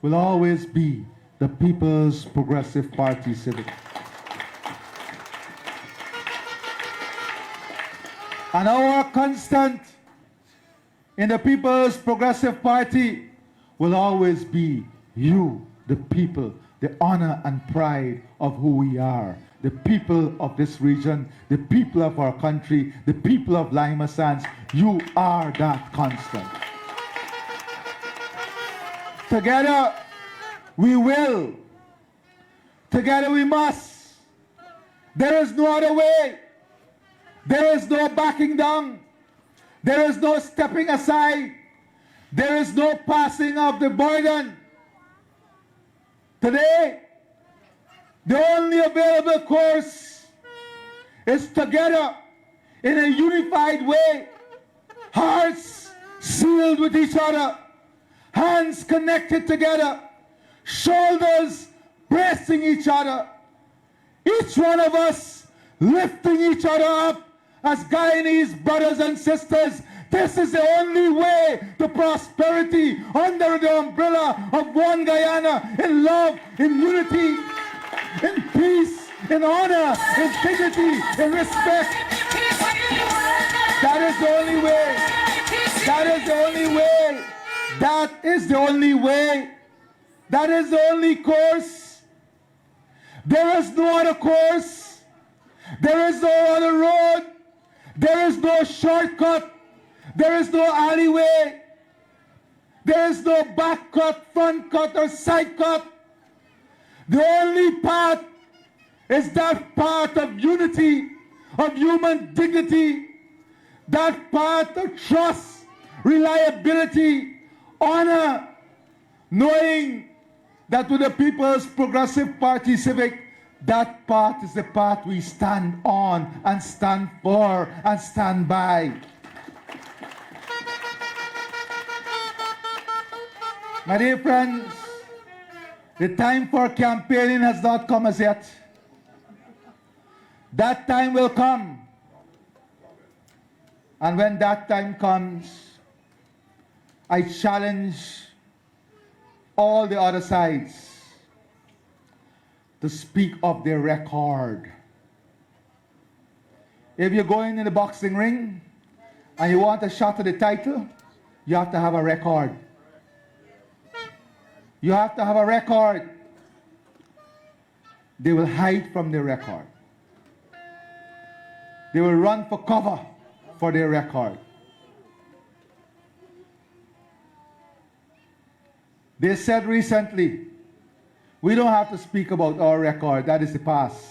will always be the People's Progressive Party Civic. And our constant in the People's Progressive Party will always be you, the people, the honor and pride of who we are, the people of this region, the people of our country, the people of Lima Sands. You are that constant. Together we will. Together we must. There is no other way. There is no backing down. There is no stepping aside. There is no passing of the burden. Today, the only available course is together in a unified way, hearts sealed with each other, hands connected together, shoulders bracing each other, each one of us lifting each other up as Guyanese brothers and sisters This is the only way to prosperity under the umbrella of one Guyana, in love, in unity, in peace, in honor, in dignity, in respect. That is the only way. That is the only way. That is the only way. That is the only course. There is no other course. There is no other road. There is no shortcut. There is no alleyway. There is no back cut, front cut, or side cut. The only path is that path of unity, of human dignity, that path of trust, reliability, honor, knowing that with the People's Progressive Party Civic, that path is the path we stand on and stand for and stand by. My dear friends, the time for campaigning has not come as yet. That time will come. And when that time comes, I challenge all the other sides to speak of their record. If you're going in the boxing ring and you want a shot at the title, you have to have a record. You have to have a record. They will hide from their record. They will run for cover for their record. They said recently, we don't have to speak about our record, that is the past.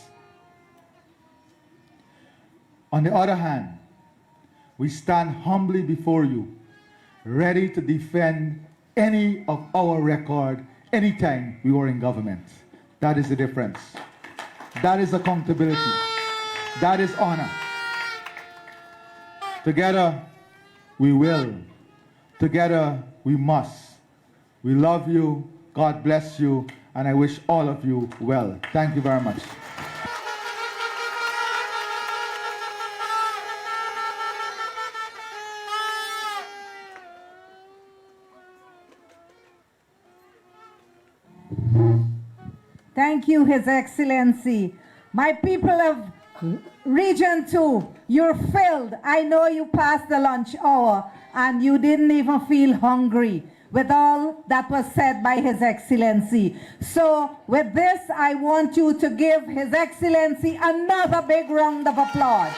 On the other hand, we stand humbly before you, ready to defend any of our record anytime we were in government. That is the difference. That is accountability. That is honor. Together, we will. Together, we must. We love you. God bless you. And I wish all of you well. Thank you very much. Thank you, His Excellency. My people of Region 2, you're filled. I know you passed the lunch hour and you didn't even feel hungry with all that was said by His Excellency. So with this, I want you to give His Excellency another big round of applause.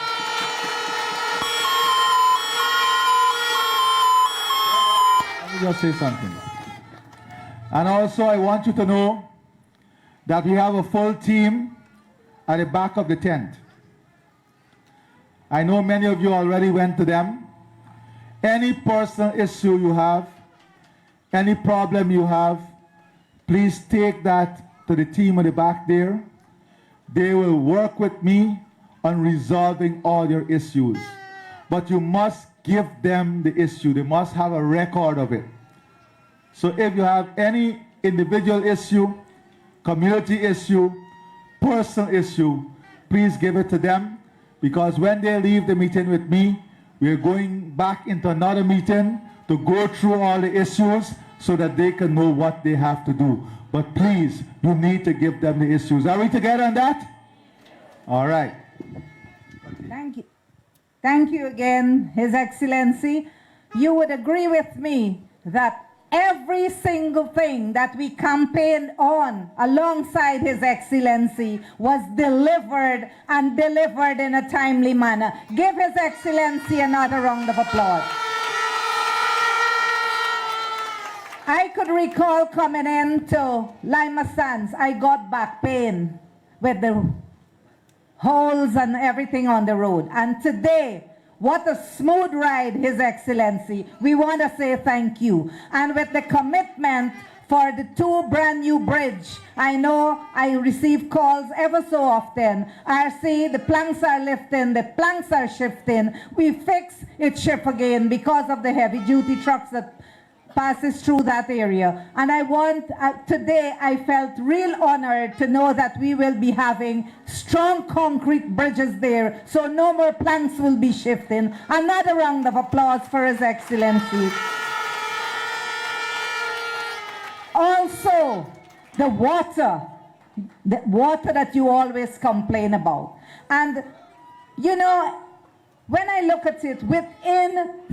Let me just say something. And also, I want you to know that we have a full team at the back of the tent. I know many of you already went to them. Any personal issue you have, any problem you have, please take that to the team at the back there. They will work with me on resolving all your issues. But you must give them the issue. They must have a record of it. So if you have any individual issue, community issue, personal issue, please give it to them, because when they leave the meeting with me, we're going back into another meeting to go through all the issues so that they can know what they have to do. But please, you need to give them the issues. Are we together on that? All right. Thank you. Thank you again, His Excellency. You would agree with me that every single thing that we campaigned on alongside His Excellency was delivered and delivered in a timely manner. Give His Excellency another round of applause. I could recall coming into Lima Sands, I got back pain with the holes and everything on the road. And today, what a smooth ride, His Excellency. We want to say thank you. And with the commitment for the 2 brand new bridge, I know I receive calls ever so often. RC, the planks are lifting, the planks are shifting. We fix it shift again because of the heavy duty trucks that passes through that area. And I want, today I felt real honored to know that we will be having strong concrete bridges there, so no more planks will be shifting. Another round of applause for His Excellency. Also, the water that you always complain about. And, you know, when I look at it, within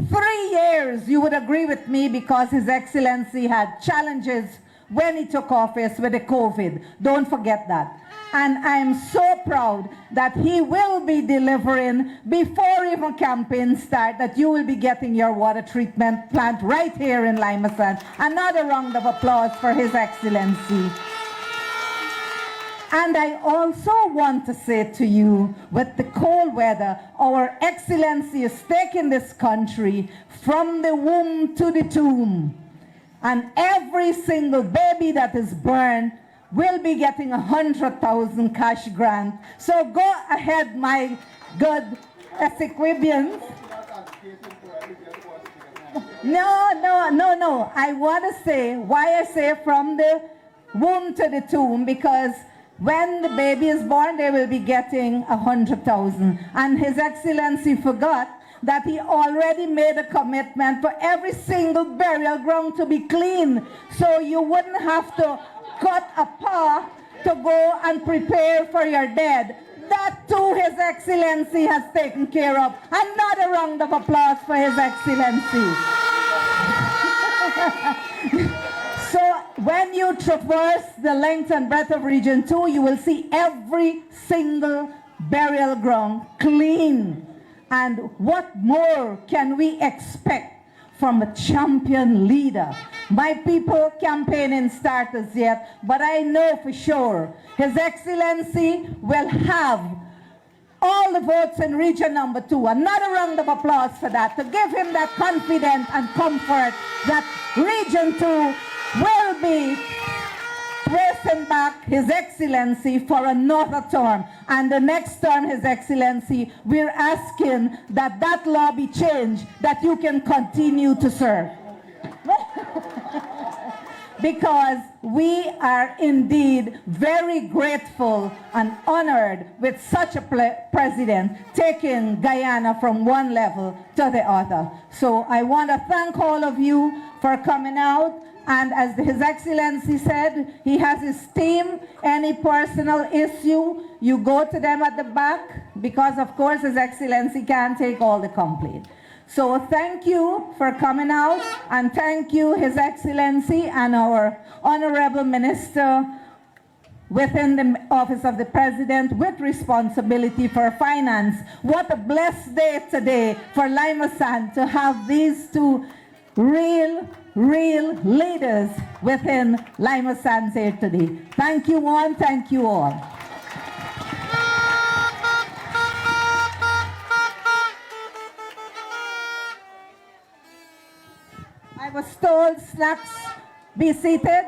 3 years, you would agree with me, because His Excellency had challenges when he took office with the COVID. Don't forget that. And I am so proud that he will be delivering before even campaign start, that you will be getting your water treatment plant right here in Lima. Another round of applause for His Excellency. And I also want to say to you, with the cold weather, Our Excellency is taking this country from the womb to the tomb. And every single baby that is born will be getting 100,000 cash grant. So go ahead, my good Essequibians. No. I want to say why I say from the womb to the tomb, because when the baby is born, they will be getting 100,000. And His Excellency forgot that he already made a commitment for every single burial ground to be clean. So you wouldn't have to cut a path to go and prepare for your dead. That too His Excellency has taken care of. Another round of applause for His Excellency. So when you traverse the length and breadth of Region 2, you will see every single burial ground clean. And what more can we expect from a champion leader? My people campaigning starters yet, but I know for sure His Excellency will have all the votes in region number 2. Another round of applause for that, to give him that confidence and comfort that region 2 will be tracing back His Excellency for another term. And the next term, His Excellency, we're asking that that law be changed, that you can continue to serve. Because we are indeed very grateful and honored with such a president taking Guyana from one level to the other. So I want to thank all of you for coming out. And as His Excellency said, he has his team. Any personal issue, you go to them at the back, because of course His Excellency can't take all the complaint. So thank you for coming out, and thank you, His Excellency, and our Honorable Minister within the Office of the President with responsibility for finance. What a blessed day today for Lima to have these two real leaders within Lima here today. Thank you one, thank you all. I was told snacks be seated.